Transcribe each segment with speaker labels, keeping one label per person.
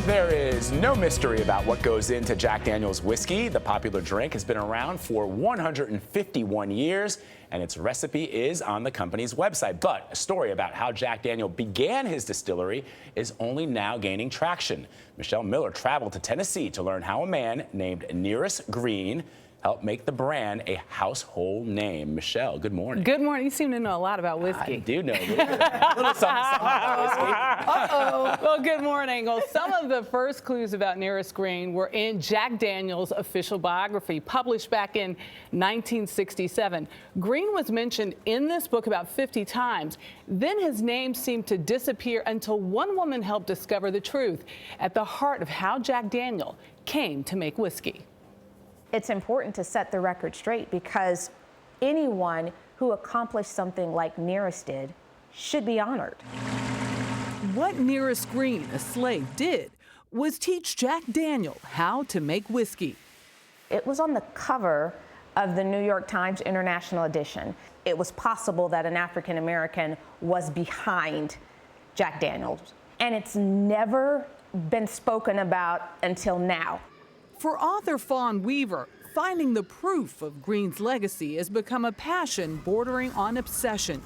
Speaker 1: There is no mystery about what goes into Jack Daniel's whiskey. The popular drink has been around for 151 years, and its recipe is on the company's website. But a story about how Jack Daniel began his distillery is only now gaining traction. Michelle Miller traveled to Tennessee to learn how a man named Nearest Green helped make the brand a household name. Michelle, good morning.
Speaker 2: Good morning. You seem to know a lot about whiskey.
Speaker 1: I do know a little something about whiskey.
Speaker 2: Uh-oh. Well, good morning. Well, some of the first clues about Nearest Green were in Jack Daniel's official biography, published back in 1967. Green was mentioned in this book about 50 times. Then his name seemed to disappear until one woman helped discover the truth at the heart of how Jack Daniel came to make whiskey.
Speaker 3: It's important to set the record straight because anyone who accomplished something like Nearest did should be honored.
Speaker 2: What Nearest Green, a slave, did was teach Jack Daniel how to make whiskey.
Speaker 3: It was on the cover of the New York Times International Edition. It was possible that an African American was behind Jack Daniels, and it's never been spoken about until now.
Speaker 2: For author Fawn Weaver, finding the proof of Green's legacy has become a passion bordering on obsession.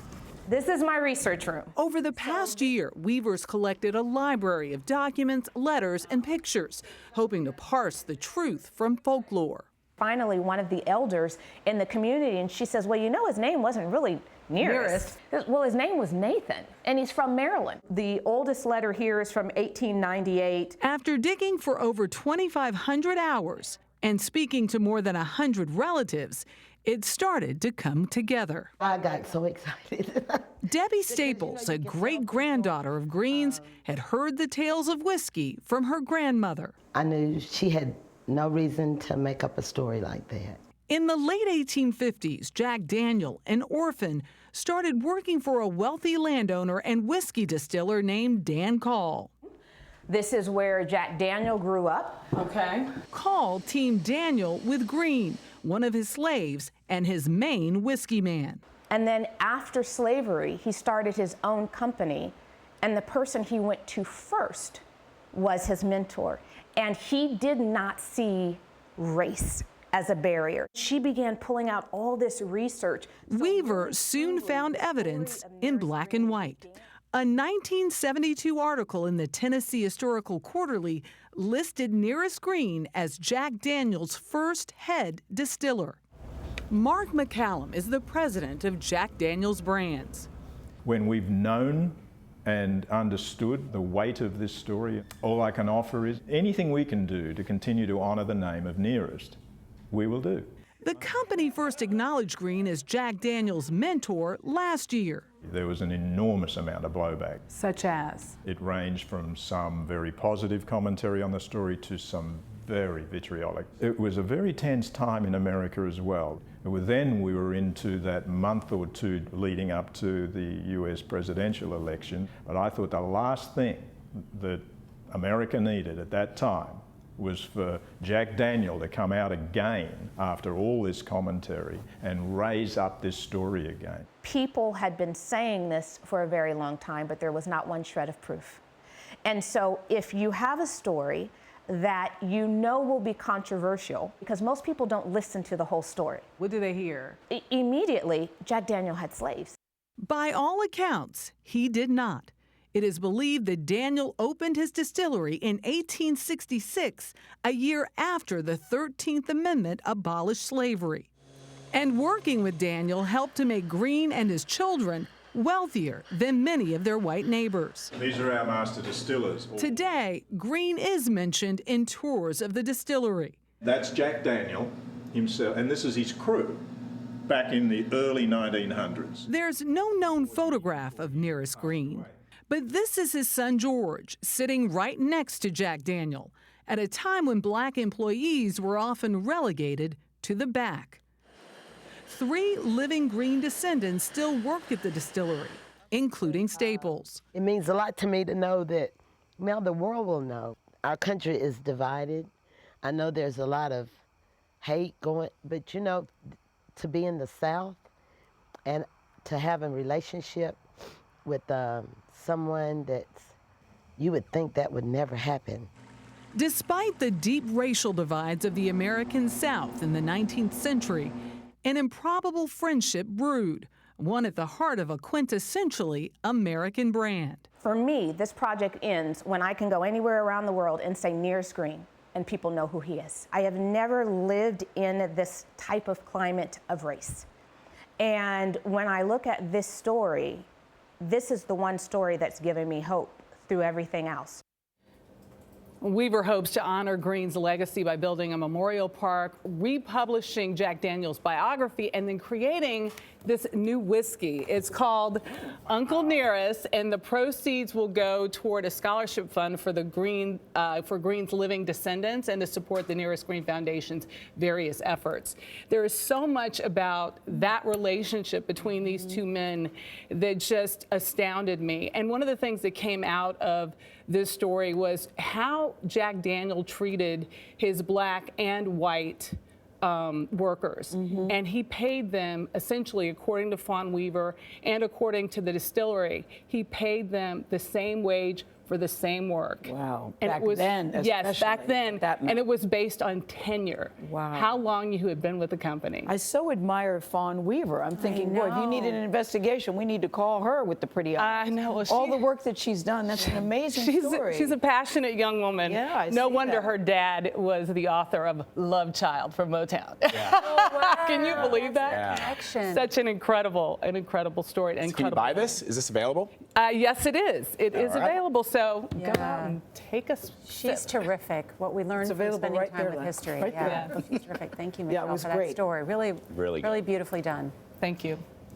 Speaker 3: This is my research room.
Speaker 2: Over the past year, Weaver's collected a library of documents, letters, and pictures, hoping to parse the truth from folklore.
Speaker 3: Finally, one of the elders in the community, and she says, well, you know, his name wasn't really Nearest. Well, his name was Nathan, and he's from Maryland. The oldest letter here is from 1898.
Speaker 2: After digging for over 2,500 hours and speaking to more than 100 relatives, it started to come together.
Speaker 4: I got so excited.
Speaker 2: Debbie Staples, a great-granddaughter of Green's, had heard the tales of whiskey from her grandmother.
Speaker 4: I knew she had no reason to make up a story like that.
Speaker 2: In the late 1850s, Jack Daniel, an orphan, started working for a wealthy landowner and whiskey distiller named Dan Call.
Speaker 3: This is where Jack Daniel grew up.
Speaker 2: Okay. Call teamed Daniel with Green, one of his slaves and his main whiskey man.
Speaker 3: And then after slavery, he started his own company, and the person he went to first was his mentor. And he did not see race as a barrier. She began pulling out all this research.
Speaker 2: Weaver soon found evidence in black and white. A 1972 article in the Tennessee Historical Quarterly listed Nearest Green as Jack Daniel's first head distiller. Mark McCallum is the president of Jack Daniel's Brands.
Speaker 5: When we've known and understood the weight of this story, all I can offer is anything we can do to continue to honor the name of Nearest, we will do.
Speaker 2: The company first acknowledged Green as Jack Daniel's mentor last year.
Speaker 5: There was an enormous amount of blowback.
Speaker 2: Such as?
Speaker 5: It ranged from some very positive commentary on the story to some very vitriolic. It was a very tense time in America as well. Then we were into that month or two leading up to the US presidential election. But I thought the last thing that America needed at that time was for Jack Daniel to come out again after all this commentary and raise up this story again.
Speaker 3: People had been saying this for a very long time, but there was not one shred of proof. And so if you have a story that you know will be controversial, because most people don't listen to the whole story.
Speaker 2: What do they hear?
Speaker 3: Immediately, Jack Daniel had slaves.
Speaker 2: By all accounts, he did not. It is believed that Daniel opened his distillery in 1866, a year after the 13th Amendment abolished slavery. And working with Daniel helped to make Green and his children wealthier than many of their white neighbors.
Speaker 5: These are our master distillers.
Speaker 2: Today, Green is mentioned in tours of the distillery.
Speaker 5: That's Jack Daniel himself, and this is his crew back in the early 1900s.
Speaker 2: There's no known photograph of Nearest Green. But this is his son George, sitting right next to Jack Daniel, at a time when black employees were often relegated to the back. 3 living Green descendants still work at the distillery, including Staples.
Speaker 4: It means a lot to me to know that now the world will know. Our country is divided. I know there's a lot of hate going, but you know, to be in the South and to have a relationship with someone that's, you would think that would never happen.
Speaker 2: Despite the deep racial divides of the American South in the 19th century, an improbable friendship brewed, one at the heart of a quintessentially American brand.
Speaker 3: For me, this project ends when I can go anywhere around the world and say Nearest Green, and people know who he is. I have never lived in this type of climate of race. And when I look at this story, this is the one story that's given me hope through everything else.
Speaker 2: Weaver hopes to honor Green's legacy by building a memorial park, republishing Jack Daniel's biography, and then creating this new whiskey. It's called Uncle Nearest, and the proceeds will go toward a scholarship fund for the Green's living descendants and to support the Nearest Green Foundation's various efforts. There is so much about that relationship between these two men that just astounded me. And one of the things that came out of this story was how Jack Daniel treated his black and white workers. And he paid them essentially, according to Fawn Weaver and according to the distillery, he paid them the same wage for the same work.
Speaker 6: Wow.
Speaker 2: And
Speaker 6: back
Speaker 2: it was,
Speaker 6: then,
Speaker 2: yes, back then.
Speaker 6: That
Speaker 2: And it was based on tenure.
Speaker 6: Wow.
Speaker 2: How long you had been with the company.
Speaker 6: I so admire Fawn Weaver. I'm thinking, boy, if you needed an investigation, we need to call her with the pretty eyes.
Speaker 2: I know. Well,
Speaker 6: all the work that she's done, that's an amazing story.
Speaker 2: She's a passionate young woman.
Speaker 6: Yeah, I
Speaker 2: no
Speaker 6: see
Speaker 2: wonder
Speaker 6: that.
Speaker 2: her dad was the author of Love Child from Motown. Can you believe that?
Speaker 7: Connection.
Speaker 2: Such an incredible story.
Speaker 1: Can you buy this? Is this available?
Speaker 2: Yes, it is. It is
Speaker 1: right.
Speaker 2: available. So go out and take a
Speaker 7: She's
Speaker 2: sip.
Speaker 7: terrific. What we learned from
Speaker 6: available
Speaker 7: spending
Speaker 6: right
Speaker 7: time
Speaker 6: there,
Speaker 7: with
Speaker 6: Len.
Speaker 7: history.
Speaker 6: Right
Speaker 7: Yeah,
Speaker 2: there.
Speaker 7: she's terrific. Thank you,
Speaker 6: Yeah, it
Speaker 7: Michelle,
Speaker 6: was
Speaker 7: for that
Speaker 6: great.
Speaker 7: story. Really,
Speaker 1: Really good.
Speaker 7: really beautifully done.
Speaker 2: Thank you.